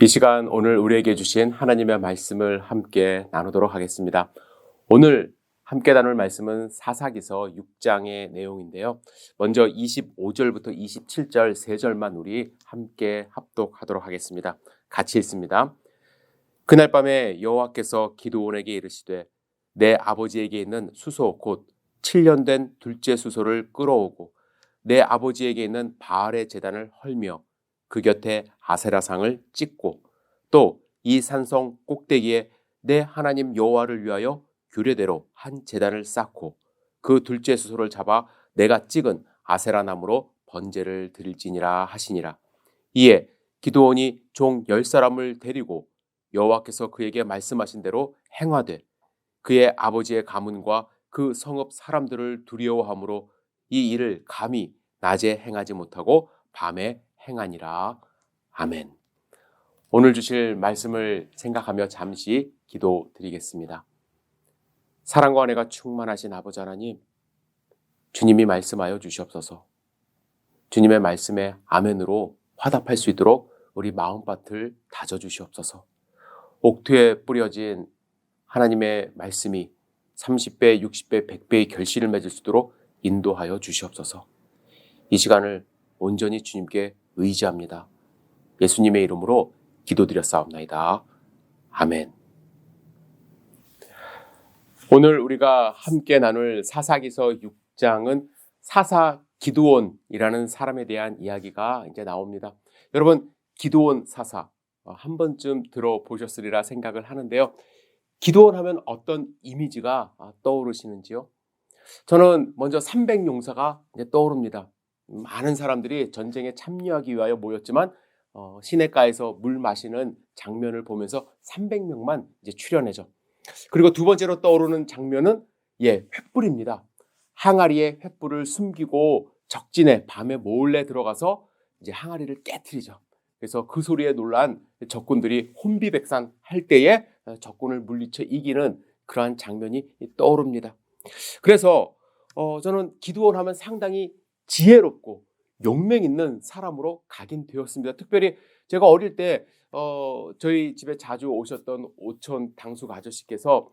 이 시간 오늘 우리에게 주신 하나님의 말씀을 함께 나누도록 하겠습니다. 오늘 함께 나눌 말씀은 사사기서 6장의 내용인데요. 먼저 25절부터 27절 3절만 우리 함께 합독하도록 하겠습니다. 같이 읽습니다. 그날 밤에 여호와께서 기드온에게 이르시되 내 아버지에게 있는 수소 곧 7년 된 둘째 수소를 끌어오고 내 아버지에게 있는 바알의 제단을 헐며 그 곁에 아세라상을 찍고 또 이 산성 꼭대기에 내 하나님 여호와를 위하여 규례대로 한 제단을 쌓고 그 둘째 수소를 잡아 내가 찍은 아세라 나무로 번제를 드릴지니라 하시니라. 이에 기드온이 종 10사람을 데리고 여호와께서 그에게 말씀하신 대로 행하되 그의 아버지의 가문과 그 성읍 사람들을 두려워함으로 이 일을 감히 낮에 행하지 못하고 밤에 행하니라. 아멘. 오늘 주실 말씀을 생각하며 잠시 기도드리겠습니다. 사랑과 은혜가 충만하신 아버지 하나님, 주님이 말씀하여 주시옵소서. 주님의 말씀에 아멘으로 화답할 수 있도록 우리 마음밭을 다져주시옵소서. 옥토에 뿌려진 하나님의 말씀이 30배, 60배, 100배의 결실을 맺을 수 있도록 인도하여 주시옵소서. 이 시간을 온전히 주님께 의지합니다. 예수님의 이름으로 기도드렸사옵나이다. 아멘. 오늘 우리가 함께 나눌 사사기서 6장은 사사 기드온이라는 사람에 대한 이야기가 이제 나옵니다. 여러분, 기드온 사사 한 번쯤 들어보셨으리라 생각을 하는데요. 기드온 하면 어떤 이미지가 떠오르시는지요? 저는 먼저 300용사가 이제 떠오릅니다. 많은 사람들이 전쟁에 참여하기 위하여 모였지만 시냇가에서 물 마시는 장면을 보면서 300명만 이제 출연해죠. 그리고 두 번째로 떠오르는 장면은 횃불입니다. 항아리에 횃불을 숨기고 적진에 밤에 몰래 들어가서 이제 항아리를 깨트리죠. 그래서 그 소리에 놀란 적군들이 혼비백산 할 때에 적군을 물리쳐 이기는 그러한 장면이 떠오릅니다. 그래서 저는 기드온 하면 상당히 지혜롭고 용맹 있는 사람으로 각인되었습니다. 특별히 제가 어릴 때 저희 집에 자주 오셨던 오촌 당숙 아저씨께서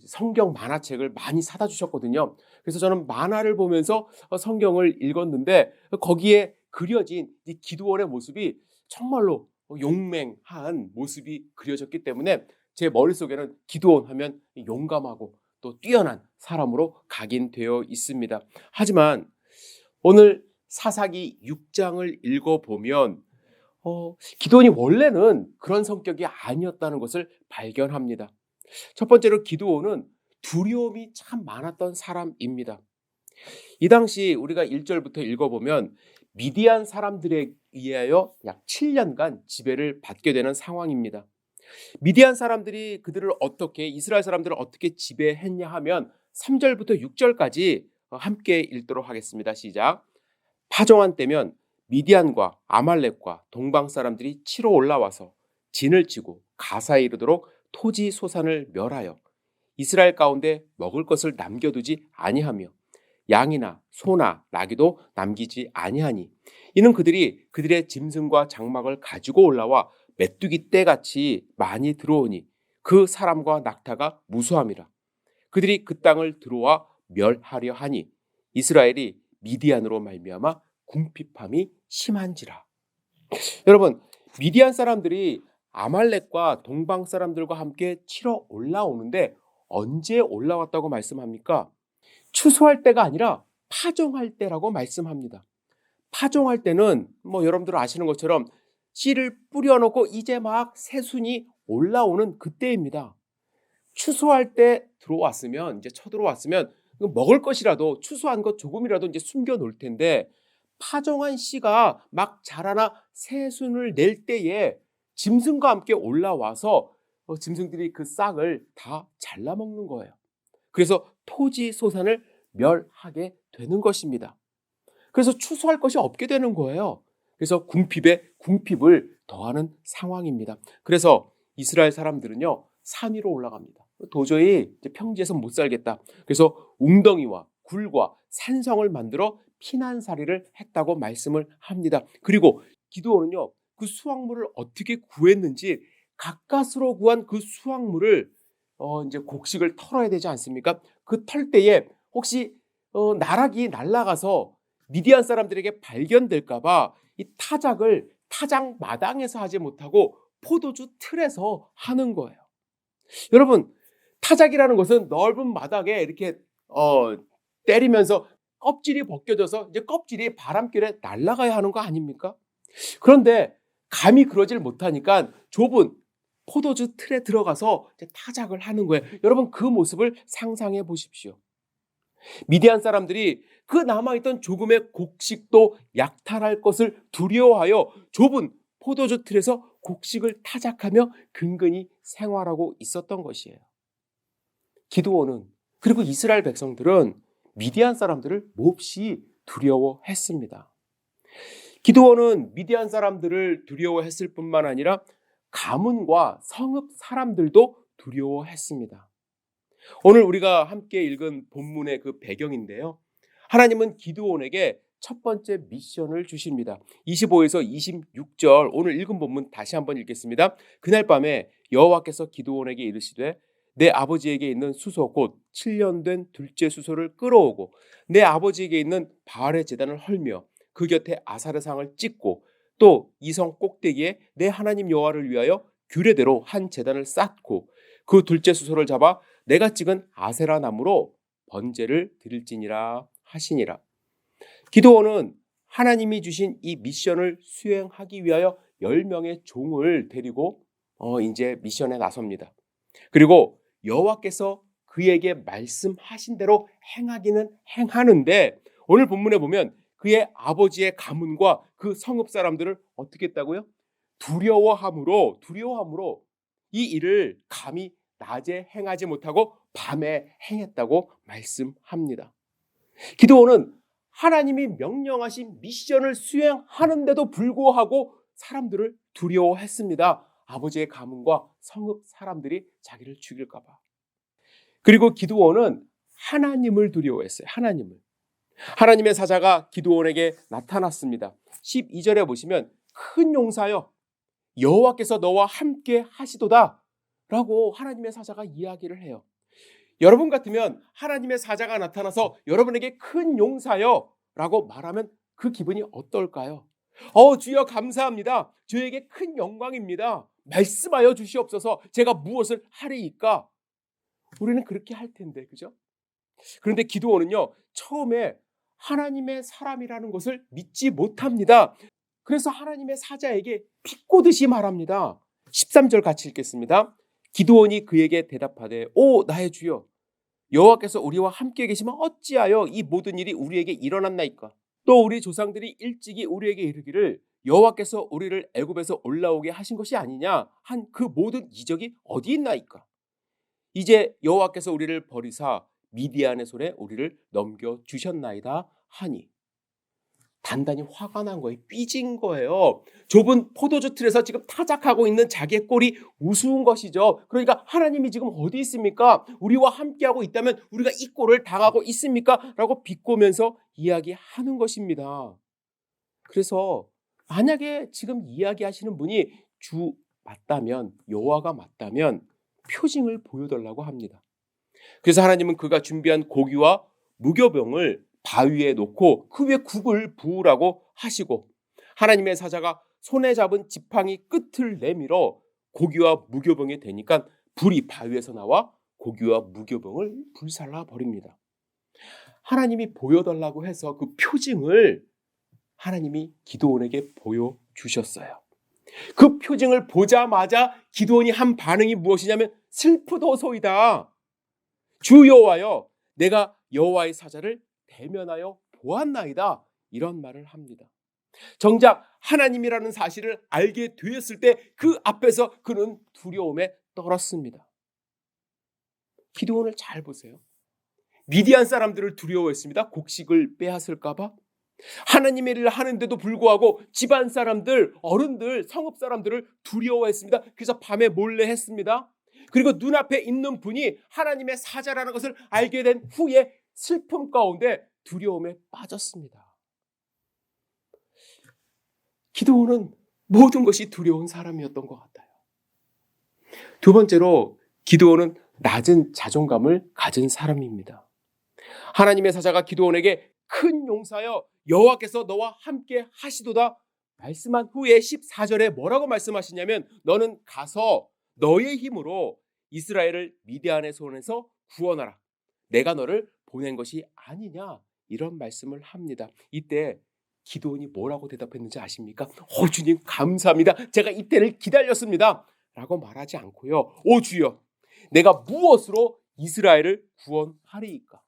성경 만화책을 많이 사다 주셨거든요. 그래서 저는 만화를 보면서 성경을 읽었는데 거기에 그려진 이 기드온의 모습이 정말로 용맹한 모습이 그려졌기 때문에 제 머릿속에는 기드온 하면 용감하고 또 뛰어난 사람으로 각인되어 있습니다. 하지만 오늘 사사기 6장을 읽어보면 기드온이 원래는 그런 성격이 아니었다는 것을 발견합니다. 첫 번째로 기드온은 두려움이 참 많았던 사람입니다. 이 당시 우리가 1절부터 읽어보면 미디안 사람들에 의하여 약 7년간 지배를 받게 되는 상황입니다. 미디안 사람들이 이스라엘 사람들을 어떻게 지배했냐 하면 3절부터 6절까지 함께 읽도록 하겠습니다. 시작. 파종한 때면 미디안과 아말렉과 동방 사람들이 치러 올라와서 진을 치고 가사에 이르도록 토지 소산을 멸하여 이스라엘 가운데 먹을 것을 남겨두지 아니하며 양이나 소나 나귀도 남기지 아니하니 이는 그들이 그들의 짐승과 장막을 가지고 올라와 메뚜기 떼같이 많이 들어오니 그 사람과 낙타가 무수함이라. 그들이 그 땅을 들어와 멸하려 하니 이스라엘이 미디안으로 말미암아 궁핍함이 심한지라. 여러분, 미디안 사람들이 아말렉과 동방 사람들과 함께 치러 올라오는데 언제 올라왔다고 말씀합니까? 추수할 때가 아니라 파종할 때라고 말씀합니다. 파종할 때는 여러분들 아시는 것처럼 씨를 뿌려놓고 이제 막 새순이 올라오는 그때입니다. 추수할 때 들어왔으면 이제 쳐들어왔으면 먹을 것이라도 추수한 것 조금이라도 이제 숨겨 놓을 텐데 파종한 씨가 막 자라나 새순을 낼 때에 짐승과 함께 올라와서 짐승들이 그 싹을 다 잘라먹는 거예요. 그래서 토지 소산을 멸하게 되는 것입니다. 그래서 추수할 것이 없게 되는 거예요. 그래서 궁핍에 궁핍을 더하는 상황입니다. 그래서 이스라엘 사람들은요, 산 위로 올라갑니다. 도저히 평지에서 못 살겠다. 그래서 웅덩이와 굴과 산성을 만들어 피난살이를 했다고 말씀을 합니다. 그리고 기드온은요, 그 수확물을 어떻게 구했는지 가까스로 구한 그 수확물을 이제 곡식을 털어야 되지 않습니까? 그 털 때에 혹시 나락이 날아가서 미디안 사람들에게 발견될까 봐 이 타작을 타작 마당에서 하지 못하고 포도주 틀에서 하는 거예요. 여러분, 타작이라는 것은 넓은 마당에 이렇게 때리면서 껍질이 벗겨져서 이제 껍질이 바람결에 날아가야 하는 거 아닙니까? 그런데 감히 그러질 못하니까 좁은 포도주 틀에 들어가서 이제 타작을 하는 거예요. 여러분, 그 모습을 상상해 보십시오. 미디안 사람들이 그 남아있던 조금의 곡식도 약탈할 것을 두려워하여 좁은 포도주 틀에서 곡식을 타작하며 근근히 생활하고 있었던 것이에요. 기드온은, 그리고 이스라엘 백성들은 미디안 사람들을 몹시 두려워했습니다. 기드온은 미디안 사람들을 두려워했을 뿐만 아니라 가문과 성읍 사람들도 두려워했습니다. 오늘 우리가 함께 읽은 본문의 그 배경인데요. 하나님은 기드온에게 첫 번째 미션을 주십니다. 25에서 26절 오늘 읽은 본문 다시 한번 읽겠습니다. 그날 밤에 여호와께서 기드온에게 이르시되 내 아버지에게 있는 수소 곧 7년 된 둘째 수소를 끌어오고 내 아버지에게 있는 바알의 제단을 헐며 그 곁에 아사르상을 찍고 또 이성 꼭대기에 내 하나님 여호와를 위하여 규례대로 한 제단을 쌓고 그 둘째 수소를 잡아 내가 찍은 아세라 나무로 번제를 드릴지니라 하시니라. 기드온은 하나님이 주신 이 미션을 수행하기 위하여 10명의 종을 데리고 이제 미션에 나섭니다. 그리고 여호와께서 그에게 말씀하신 대로 행하기는 행하는데 오늘 본문에 보면 그의 아버지의 가문과 그 성읍 사람들을 어떻게 했다고요? 두려워함으로 이 일을 감히 낮에 행하지 못하고 밤에 행했다고 말씀합니다. 기드온은 하나님이 명령하신 미션을 수행하는데도 불구하고 사람들을 두려워했습니다. 아버지의 가문과 성읍 사람들이 자기를 죽일까 봐. 그리고 기드온은 하나님을 두려워했어요. 하나님의 사자가 기드온에게 나타났습니다. 12절에 보시면 큰 용사여 여호와께서 너와 함께 하시도다 라고 하나님의 사자가 이야기를 해요. 여러분 같으면 하나님의 사자가 나타나서 여러분에게 큰 용사여 라고 말하면 그 기분이 어떨까요? 주여 감사합니다. 저에게 큰 영광입니다. 말씀하여 주시옵소서. 제가 무엇을 하리이까? 우리는 그렇게 할 텐데, 그죠? 그런데 기드온은요, 처음에 하나님의 사람이라는 것을 믿지 못합니다. 그래서 하나님의 사자에게 비꼬듯이 말합니다. 13절 같이 읽겠습니다. 기드온이 그에게 대답하되 오 나의 주여 여호와께서 우리와 함께 계시면 어찌하여 이 모든 일이 우리에게 일어났나이까? 또 우리 조상들이 일찍이 우리에게 이르기를 여호와께서 우리를 애굽에서 올라오게 하신 것이 아니냐 한 그 모든 이적이 어디 있나이까? 이제 여호와께서 우리를 버리사 미디안의 손에 우리를 넘겨주셨나이다 하니 단단히 화가 난 거예요. 삐진 거예요. 좁은 포도주 틀에서 지금 타작하고 있는 자기의 꼴이 우스운 것이죠. 그러니까 하나님이 지금 어디 있습니까? 우리와 함께하고 있다면 우리가 이 꼴을 당하고 있습니까? 라고 비꼬면서 이야기하는 것입니다. 그래서 만약에 지금 이야기하시는 분이 주 맞다면, 여호와가 맞다면 표징을 보여달라고 합니다. 그래서 하나님은 그가 준비한 고기와 무교병을 바위에 놓고 그 위에 국을 부으라고 하시고 하나님의 사자가 손에 잡은 지팡이 끝을 내밀어 고기와 무교병이 되니까 불이 바위에서 나와 고기와 무교병을 불살라 버립니다. 하나님이 보여달라고 해서 그 표징을 하나님이 기드온에게 보여주셨어요. 그 표징을 보자마자 기드온이 한 반응이 무엇이냐면 슬프도소이다. 주 여호와여 내가 여호와의 사자를 대면하여 보았나이다. 이런 말을 합니다. 정작 하나님이라는 사실을 알게 되었을 때 그 앞에서 그는 두려움에 떨었습니다. 기드온을 잘 보세요. 미디안 사람들을 두려워했습니다. 곡식을 빼앗을까 봐. 하나님의 일을 하는데도 불구하고 집안 사람들, 어른들, 성읍 사람들을 두려워했습니다. 그래서 밤에 몰래 했습니다. 그리고 눈앞에 있는 분이 하나님의 사자라는 것을 알게 된 후에 슬픔 가운데 두려움에 빠졌습니다. 기드온은 모든 것이 두려운 사람이었던 것 같아요. 두 번째로 기드온은 낮은 자존감을 가진 사람입니다. 하나님의 사자가 기드온에게 큰 용사여 여호와께서 너와 함께 하시도다 말씀한 후에 14절에 뭐라고 말씀하시냐면 너는 가서 너의 힘으로 이스라엘을 미디안의 손에서 구원하라. 내가 너를 보낸 것이 아니냐 이런 말씀을 합니다. 이때 기드온이 뭐라고 대답했는지 아십니까? 주님 감사합니다. 제가 이때를 기다렸습니다. 라고 말하지 않고요. 오 주여 내가 무엇으로 이스라엘을 구원하리이까?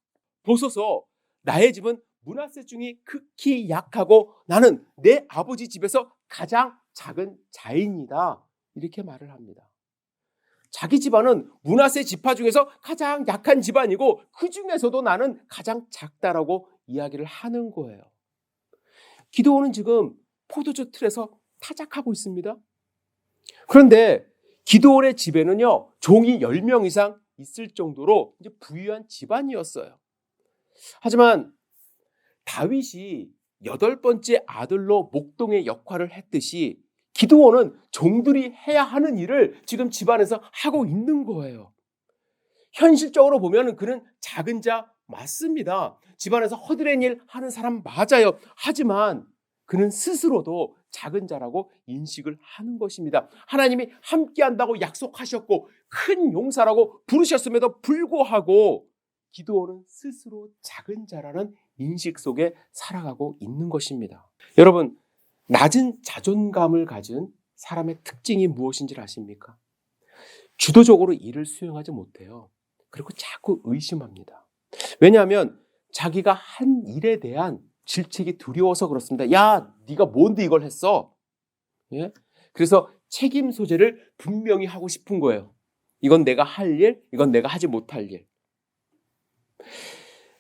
보소서 나의 집은 므낫세 중이 극히 약하고 나는 내 아버지 집에서 가장 작은 자이니이다. 이렇게 말을 합니다. 자기 집안은 므낫세 지파 중에서 가장 약한 집안이고 그 중에서도 나는 가장 작다라고 이야기를 하는 거예요. 기드온은 지금 포도주 틀에서 타작하고 있습니다. 그런데 기드온의 집에는요 종이 10명 이상 있을 정도로 이제 부유한 집안이었어요. 하지만 다윗이 8번째 아들로 목동의 역할을 했듯이 기드온은 종들이 해야 하는 일을 지금 집안에서 하고 있는 거예요. 현실적으로 보면 그는 작은 자 맞습니다. 집안에서 허드렛 일 하는 사람 맞아요. 하지만 그는 스스로도 작은 자라고 인식을 하는 것입니다. 하나님이 함께한다고 약속하셨고 큰 용사라고 부르셨음에도 불구하고 기드온은 스스로 작은 자라는 인식 속에 살아가고 있는 것입니다. 여러분, 낮은 자존감을 가진 사람의 특징이 무엇인지 아십니까? 주도적으로 일을 수행하지 못해요. 그리고 자꾸 의심합니다. 왜냐하면 자기가 한 일에 대한 질책이 두려워서 그렇습니다. 야, 네가 뭔데 이걸 했어? 예? 그래서 책임 소재를 분명히 하고 싶은 거예요. 이건 내가 할 일, 이건 내가 하지 못할 일.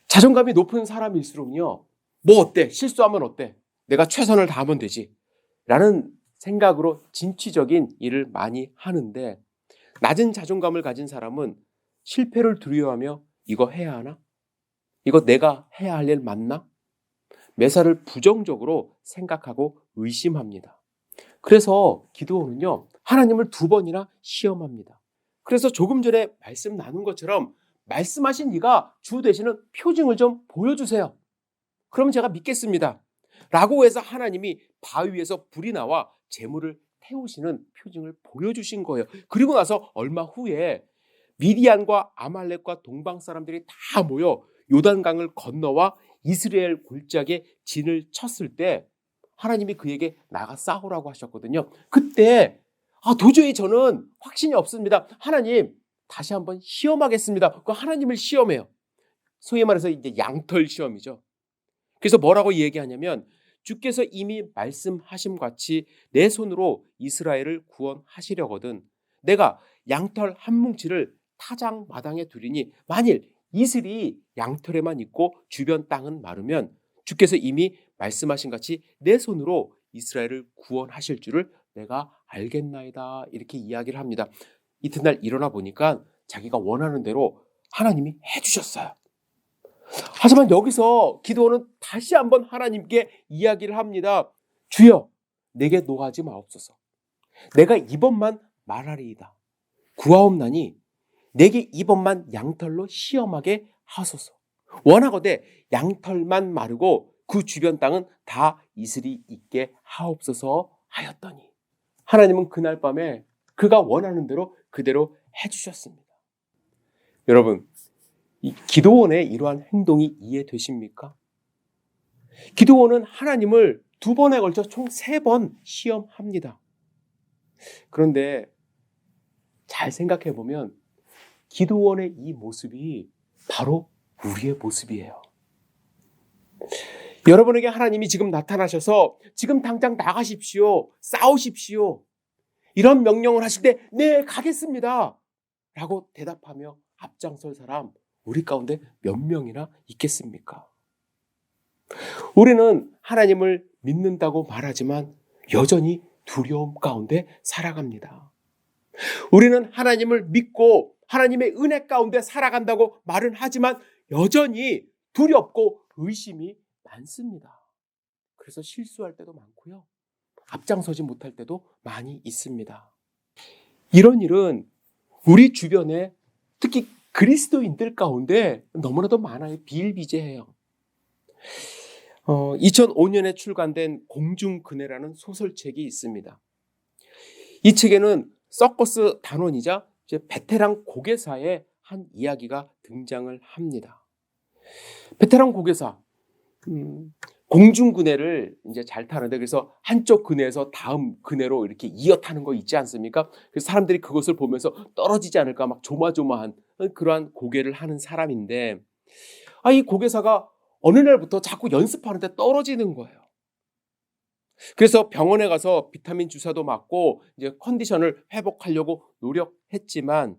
자존감이 높은 사람일수록요. 뭐 어때? 실수하면 어때? 내가 최선을 다하면 되지. 라는 생각으로 진취적인 일을 많이 하는데 낮은 자존감을 가진 사람은 실패를 두려워하며 이거 해야 하나? 이거 내가 해야 할 일 맞나? 매사를 부정적으로 생각하고 의심합니다. 그래서 기드온은요 하나님을 2번이나 시험합니다. 그래서 조금 전에 말씀 나눈 것처럼 말씀하신 네가 주 되시는 표징을 좀 보여주세요. 그러면 제가 믿겠습니다. 라고 해서 하나님이 바위 위에서 불이 나와 재물을 태우시는 표징을 보여주신 거예요. 그리고 나서 얼마 후에 미디안과 아말렉과 동방 사람들이 다 모여 요단강을 건너와 이스라엘 골짜기에 진을 쳤을 때 하나님이 그에게 나가 싸우라고 하셨거든요. 그때 도저히 저는 확신이 없습니다. 하나님 다시 한번 시험하겠습니다. 그 하나님을 시험해요. 소위 말해서 이제 양털 시험이죠. 그래서 뭐라고 얘기하냐면 주께서 이미 말씀하심 같이 내 손으로 이스라엘을 구원하시려거든 내가 양털 한 뭉치를 타작 마당에 두리니 만일 이슬이 양털에만 있고 주변 땅은 마르면 주께서 이미 말씀하신 같이 내 손으로 이스라엘을 구원하실 줄을 내가 알겠나이다. 이렇게 이야기를 합니다. 이튿날 일어나 보니까 자기가 원하는 대로 하나님이 해주셨어요. 하지만 여기서 기드온은 다시 한번 하나님께 이야기를 합니다. 주여 내게 노하지 마옵소서. 내가 이번만 말하리이다. 구하옵나니 내게 이번만 양털로 시험하게 하소서. 원하거대 양털만 마르고 그 주변 땅은 다 이슬이 있게 하옵소서 하였더니 하나님은 그날 밤에 그가 원하는 대로 그대로 해주셨습니다. 여러분, 이 기드온의 이러한 행동이 이해되십니까? 기드온은 하나님을 2번에 걸쳐 총 3번 시험합니다. 그런데 잘 생각해 보면 기드온의 이 모습이 바로 우리의 모습이에요. 여러분에게 하나님이 지금 나타나셔서 지금 당장 나가십시오. 싸우십시오. 이런 명령을 하실 때 네, 가겠습니다. 라고 대답하며 앞장설 사람 우리 가운데 몇 명이나 있겠습니까? 우리는 하나님을 믿는다고 말하지만 여전히 두려움 가운데 살아갑니다. 우리는 하나님을 믿고 하나님의 은혜 가운데 살아간다고 말은 하지만 여전히 두렵고 의심이 많습니다. 그래서 실수할 때도 많고요. 앞장서지 못할 때도 많이 있습니다. 이런 일은 우리 주변에 특히 그리스도인들 가운데 너무나도 많아요. 비일비재해요. 2005년에 출간된 공중근해라는 소설책이 있습니다. 이 책에는 서커스 단원이자 이제 베테랑 고개사의 한 이야기가 등장을 합니다. 베테랑 고개사, 공중근해를 이제 잘 타는데, 그래서 한쪽 근해에서 다음 근해로 이렇게 이어 타는 거 있지 않습니까? 그래서 사람들이 그것을 보면서 떨어지지 않을까 막 조마조마한 그러한 고개를 하는 사람인데, 이 고개사가 어느 날부터 자꾸 연습하는데 떨어지는 거예요. 그래서 병원에 가서 비타민 주사도 맞고 이제 컨디션을 회복하려고 노력했지만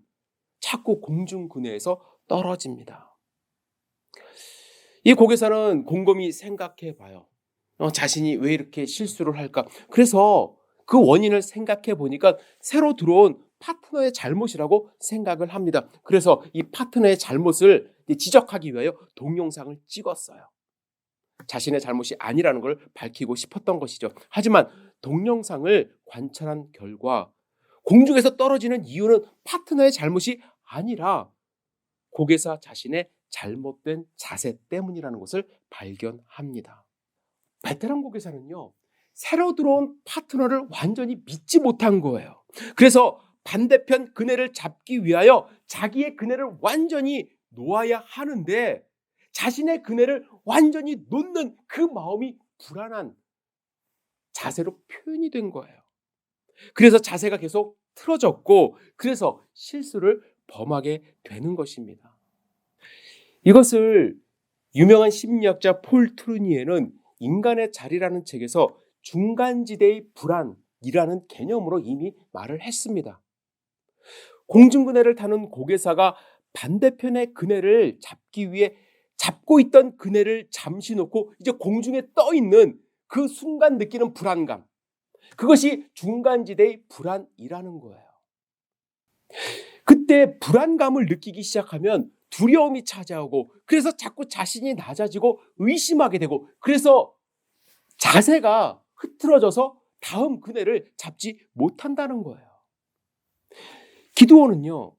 자꾸 공중근해에서 떨어집니다. 이 고개사는 곰곰이 생각해 봐요. 자신이 왜 이렇게 실수를 할까? 그래서 그 원인을 생각해 보니까 새로 들어온 파트너의 잘못이라고 생각을 합니다. 그래서 이 파트너의 잘못을 지적하기 위하여 동영상을 찍었어요. 자신의 잘못이 아니라는 걸 밝히고 싶었던 것이죠. 하지만 동영상을 관찰한 결과 공중에서 떨어지는 이유는 파트너의 잘못이 아니라 고개사 자신의 잘못된 자세 때문이라는 것을 발견합니다. 베테랑 고개사는요, 새로 들어온 파트너를 완전히 믿지 못한 거예요. 그래서 반대편 그네를 잡기 위하여 자기의 그네를 완전히 놓아야 하는데 자신의 그네를 완전히 놓는 그 마음이 불안한 자세로 표현이 된 거예요. 그래서 자세가 계속 틀어졌고 그래서 실수를 범하게 되는 것입니다. 이것을 유명한 심리학자 폴 트루니에는 인간의 자리라는 책에서 중간지대의 불안이라는 개념으로 이미 말을 했습니다. 공중근해를 타는 고개사가 반대편의 그네를 잡기 위해 잡고 있던 그네를 잠시 놓고 이제 공중에 떠 있는 그 순간 느끼는 불안감, 그것이 중간지대의 불안이라는 거예요. 그때 불안감을 느끼기 시작하면 두려움이 찾아오고 그래서 자꾸 자신이 낮아지고 의심하게 되고 그래서 자세가 흐트러져서 다음 그네를 잡지 못한다는 거예요. 기드온은요,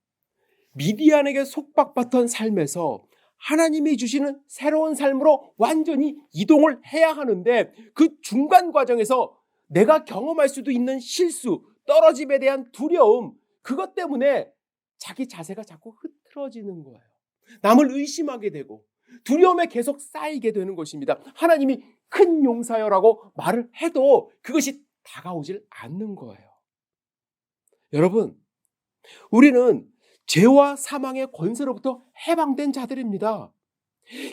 미디안에게 속박받던 삶에서 하나님이 주시는 새로운 삶으로 완전히 이동을 해야 하는데 그 중간 과정에서 내가 경험할 수도 있는 실수, 떨어짐에 대한 두려움, 그것 때문에 자기 자세가 자꾸 흐트러지는 거예요. 남을 의심하게 되고 두려움에 계속 쌓이게 되는 것입니다. 하나님이 큰 용사여라고 말을 해도 그것이 다가오질 않는 거예요. 여러분, 우리는 죄와 사망의 권세로부터 해방된 자들입니다.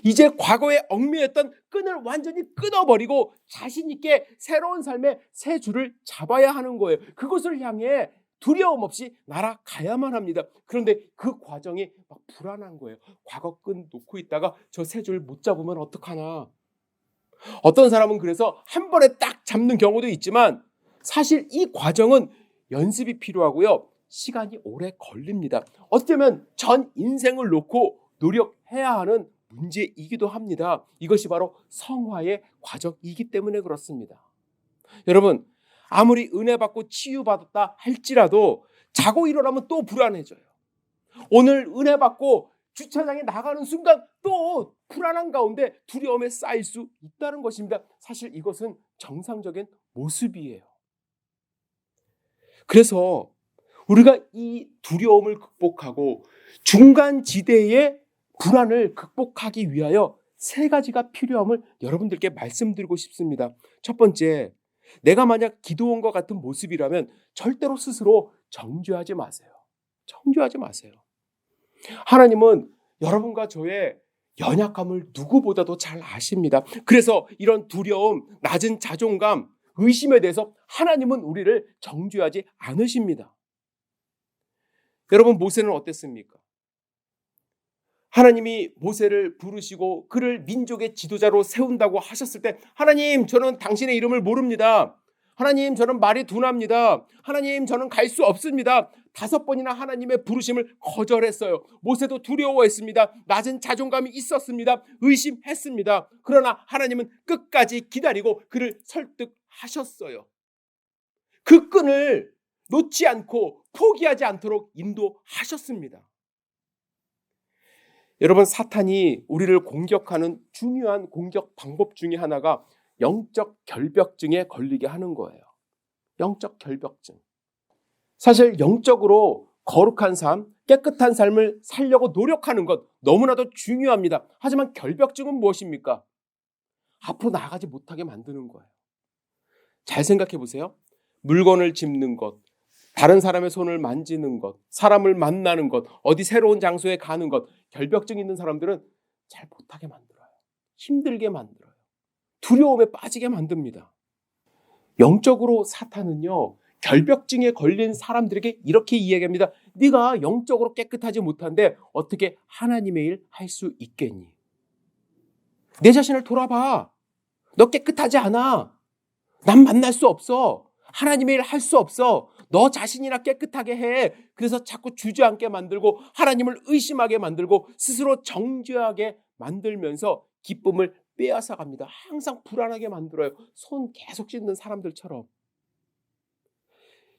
이제 과거에 얽매였던 끈을 완전히 끊어버리고 자신 있게 새로운 삶의 새 줄을 잡아야 하는 거예요. 그것을 향해 두려움 없이 날아가야만 합니다. 그런데 그 과정이 막 불안한 거예요. 과거 끈 놓고 있다가 저 새 줄 못 잡으면 어떡하나. 어떤 사람은 그래서 한 번에 딱 잡는 경우도 있지만 사실 이 과정은 연습이 필요하고요. 시간이 오래 걸립니다. 어쩌면 전 인생을 놓고 노력해야 하는 문제이기도 합니다. 이것이 바로 성화의 과정이기 때문에 그렇습니다. 여러분, 아무리 은혜 받고 치유받았다 할지라도 자고 일어나면 또 불안해져요. 오늘 은혜 받고 주차장에 나가는 순간 또 불안한 가운데 두려움에 쌓일 수 있다는 것입니다. 사실 이것은 정상적인 모습이에요. 그래서 우리가 이 두려움을 극복하고 중간 지대의 불안을 극복하기 위하여 세 가지가 필요함을 여러분들께 말씀드리고 싶습니다. 첫 번째, 내가 만약 기드온과 같은 모습이라면 절대로 스스로 정죄하지 마세요. 정죄하지 마세요. 하나님은 여러분과 저의 연약함을 누구보다도 잘 아십니다. 그래서 이런 두려움, 낮은 자존감, 의심에 대해서 하나님은 우리를 정죄하지 않으십니다. 여러분, 모세는 어땠습니까? 하나님이 모세를 부르시고 그를 민족의 지도자로 세운다고 하셨을 때 하나님, 저는 당신의 이름을 모릅니다. 하나님, 저는 말이 둔합니다. 하나님, 저는 갈 수 없습니다. 5번이나 하나님의 부르심을 거절했어요. 모세도 두려워했습니다. 낮은 자존감이 있었습니다. 의심했습니다. 그러나 하나님은 끝까지 기다리고 그를 설득하셨어요. 그 끈을 놓지 않고 포기하지 않도록 인도하셨습니다. 여러분, 사탄이 우리를 공격하는 중요한 공격 방법 중에 하나가 영적 결벽증에 걸리게 하는 거예요. 영적 결벽증. 사실 영적으로 거룩한 삶, 깨끗한 삶을 살려고 노력하는 것 너무나도 중요합니다. 하지만 결벽증은 무엇입니까? 앞으로 나아가지 못하게 만드는 거예요. 잘 생각해 보세요. 물건을 짚는 것, 다른 사람의 손을 만지는 것, 사람을 만나는 것, 어디 새로운 장소에 가는 것, 결벽증 있는 사람들은 잘 못하게 만들어요. 힘들게 만들어요. 두려움에 빠지게 만듭니다. 영적으로 사탄은요, 결벽증에 걸린 사람들에게 이렇게 이야기합니다. 네가 영적으로 깨끗하지 못한데 어떻게 하나님의 일 할 수 있겠니? 내 자신을 돌아봐. 너 깨끗하지 않아. 난 만날 수 없어. 하나님의 일 할 수 없어. 너 자신이나 깨끗하게 해. 그래서 자꾸 주저앉게 만들고 하나님을 의심하게 만들고 스스로 정죄하게 만들면서 기쁨을 빼앗아 갑니다. 항상 불안하게 만들어요. 손 계속 씻는 사람들처럼.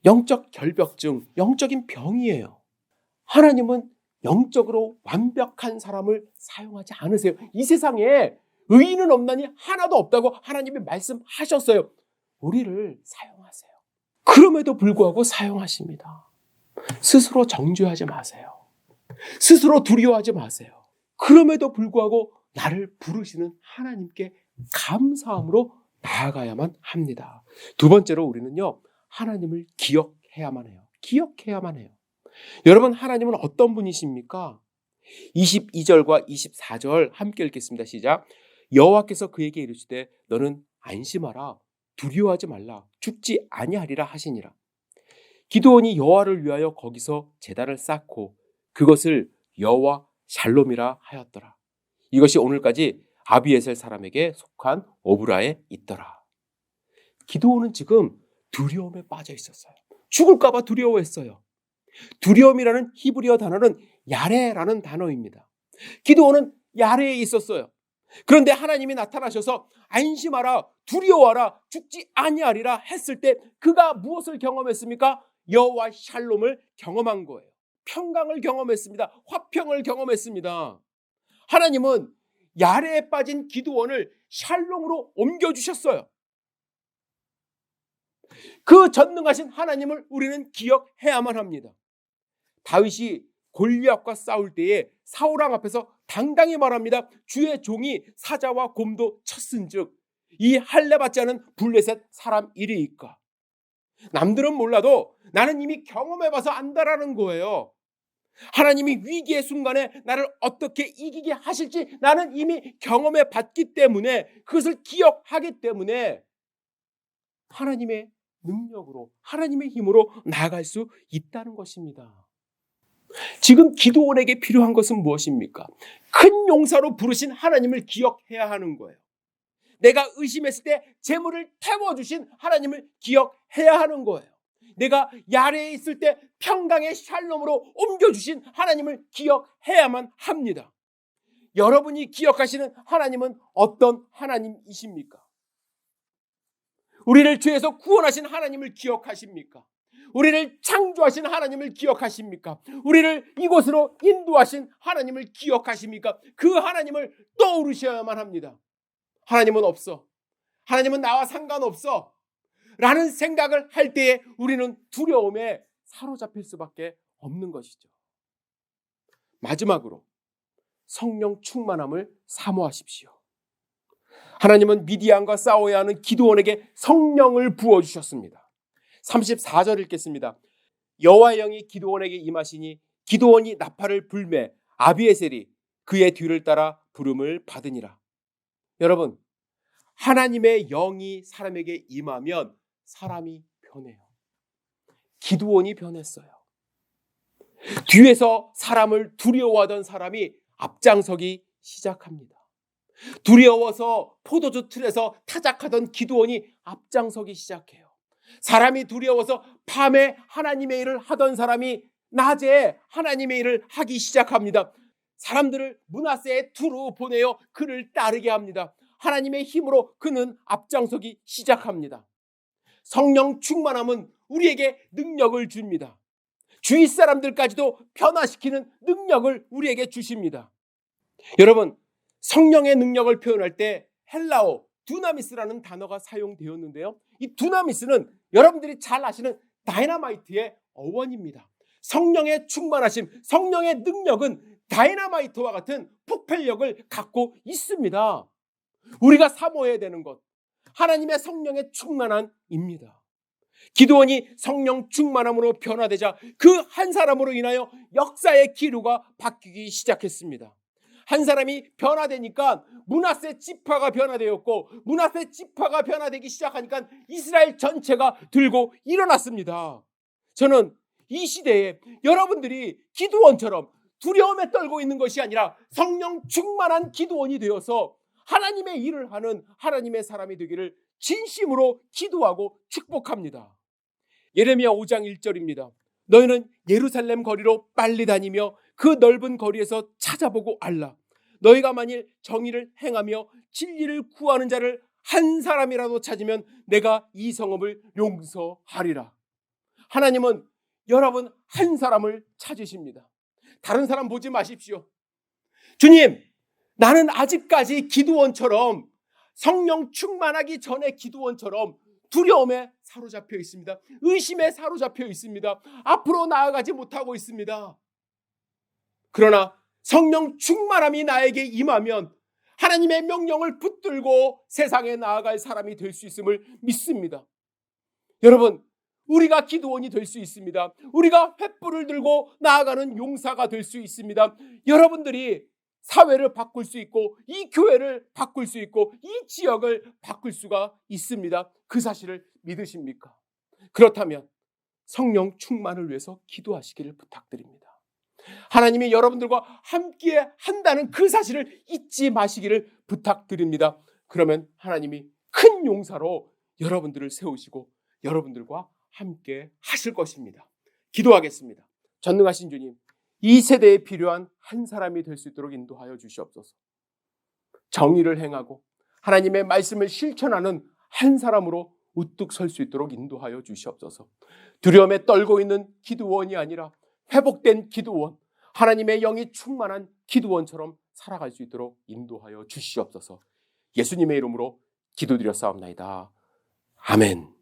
영적 결벽증, 영적인 병이에요. 하나님은 영적으로 완벽한 사람을 사용하지 않으세요. 이 세상에 의인은 없나니 하나도 없다고 하나님이 말씀하셨어요. 우리를 사용하세요. 그럼에도 불구하고 사용하십니다. 스스로 정죄하지 마세요. 스스로 두려워하지 마세요. 그럼에도 불구하고 나를 부르시는 하나님께 감사함으로 나아가야만 합니다. 두 번째로 우리는요, 하나님을 기억해야만 해요. 기억해야만 해요. 여러분, 하나님은 어떤 분이십니까? 22절과 24절 함께 읽겠습니다. 시작. 여호와께서 그에게 이르시되 너는 안심하라. 두려워하지 말라. 죽지 아니하리라 하시니라. 기드온이 여호와를 위하여 거기서 제단을 쌓고 그것을 여호와 샬롬이라 하였더라. 이것이 오늘까지 아비에셀 사람에게 속한 오브라에 있더라. 기드온은 지금 두려움에 빠져 있었어요. 죽을까 봐 두려워했어요. 두려움이라는 히브리어 단어는 야레라는 단어입니다. 기드온은 야레에 있었어요. 그런데 하나님이 나타나셔서 안심하라, 두려워하라, 죽지 아니하리라 했을 때 그가 무엇을 경험했습니까? 여호와 샬롬을 경험한 거예요. 평강을 경험했습니다. 화평을 경험했습니다. 하나님은 야레에 빠진 기드온을 샬롬으로 옮겨주셨어요. 그 전능하신 하나님을 우리는 기억해야만 합니다. 다윗이 골리앗과 싸울 때에 사울왕 앞에서 당당히 말합니다. 주의 종이 사자와 곰도 쳤은즉 이 할례 받지 않은 블레셋 사람 이리이까. 남들은 몰라도 나는 이미 경험해봐서 안다라는 거예요. 하나님이 위기의 순간에 나를 어떻게 이기게 하실지 나는 이미 경험해 봤기 때문에, 그것을 기억하기 때문에 하나님의 능력으로, 하나님의 힘으로 나아갈 수 있다는 것입니다. 지금 기드온에게 필요한 것은 무엇입니까? 큰 용사로 부르신 하나님을 기억해야 하는 거예요. 내가 의심했을 때 재물을 태워주신 하나님을 기억해야 하는 거예요. 내가 야레에 있을 때 평강의 샬롬으로 옮겨주신 하나님을 기억해야만 합니다. 여러분이 기억하시는 하나님은 어떤 하나님이십니까? 우리를 죄에서 구원하신 하나님을 기억하십니까? 우리를 창조하신 하나님을 기억하십니까? 우리를 이곳으로 인도하신 하나님을 기억하십니까? 그 하나님을 떠오르셔야만 합니다. 하나님은 없어. 하나님은 나와 상관없어. 라는 생각을 할 때에 우리는 두려움에 사로잡힐 수밖에 없는 것이죠. 마지막으로 성령 충만함을 사모하십시오. 하나님은 미디안과 싸워야 하는 기드온에게 성령을 부어주셨습니다. 34절 읽겠습니다. 여호와의 영이 기드온에게 임하시니 기드온이 나팔을 불매 아비에셀이 그의 뒤를 따라 부름을 받으니라. 여러분, 하나님의 영이 사람에게 임하면 사람이 변해요. 기드온이 변했어요. 뒤에서 사람을 두려워하던 사람이 앞장서기 시작합니다. 두려워서 포도주 틀에서 타작하던 기드온이 앞장서기 시작해요. 사람이 두려워서 밤에 하나님의 일을 하던 사람이 낮에 하나님의 일을 하기 시작합니다. 사람들을 므낫세의 투로 보내어 그를 따르게 합니다. 하나님의 힘으로 그는 앞장서기 시작합니다. 성령 충만함은 우리에게 능력을 줍니다. 주위 사람들까지도 변화시키는 능력을 우리에게 주십니다. 여러분, 성령의 능력을 표현할 때 헬라어 두나미스라는 단어가 사용되었는데요. 이 두나미스는 여러분들이 잘 아시는 다이너마이트의 어원입니다. 성령의 충만하심, 성령의 능력은 다이너마이트와 같은 폭발력을 갖고 있습니다. 우리가 사모해야 되는 것, 하나님의 성령의 충만함입니다. 기드온이 성령 충만함으로 변화되자 그 한 사람으로 인하여 역사의 기류가 바뀌기 시작했습니다. 한 사람이 변화되니까 므낫세 지파가 변화되었고, 므낫세 지파가 변화되기 시작하니까 이스라엘 전체가 들고 일어났습니다. 저는 이 시대에 여러분들이 기드온처럼 두려움에 떨고 있는 것이 아니라 성령 충만한 기드온이 되어서 하나님의 일을 하는 하나님의 사람이 되기를 진심으로 기도하고 축복합니다. 예레미야 5장 1절입니다. 너희는 예루살렘 거리로 빨리 다니며 그 넓은 거리에서 찾아보고 알라. 너희가 만일 정의를 행하며 진리를 구하는 자를 한 사람이라도 찾으면 내가 이 성읍을 용서하리라. 하나님은 여러분 한 사람을 찾으십니다. 다른 사람 보지 마십시오. 주님, 나는 아직까지 기드온처럼 성령 충만하기 전에 기드온처럼 두려움에 사로잡혀 있습니다. 의심에 사로잡혀 있습니다. 앞으로 나아가지 못하고 있습니다. 그러나 성령 충만함이 나에게 임하면 하나님의 명령을 붙들고 세상에 나아갈 사람이 될 수 있음을 믿습니다. 여러분, 우리가 기드온이 될 수 있습니다. 우리가 횃불을 들고 나아가는 용사가 될 수 있습니다. 여러분들이 사회를 바꿀 수 있고, 이 교회를 바꿀 수 있고, 이 지역을 바꿀 수가 있습니다. 그 사실을 믿으십니까? 그렇다면 성령 충만을 위해서 기도하시기를 부탁드립니다. 하나님이 여러분들과 함께 한다는 그 사실을 잊지 마시기를 부탁드립니다. 그러면 하나님이 큰 용사로 여러분들을 세우시고 여러분들과 함께 하실 것입니다. 기도하겠습니다. 전능하신 주님, 이 세대에 필요한 한 사람이 될 수 있도록 인도하여 주시옵소서. 정의를 행하고 하나님의 말씀을 실천하는 한 사람으로 우뚝 설 수 있도록 인도하여 주시옵소서. 두려움에 떨고 있는 기드온이 아니라 회복된 기드온, 하나님의 영이 충만한 기드온처럼 살아갈 수 있도록 인도하여 주시옵소서. 예수님의 이름으로 기도드렸사옵나이다. 아멘.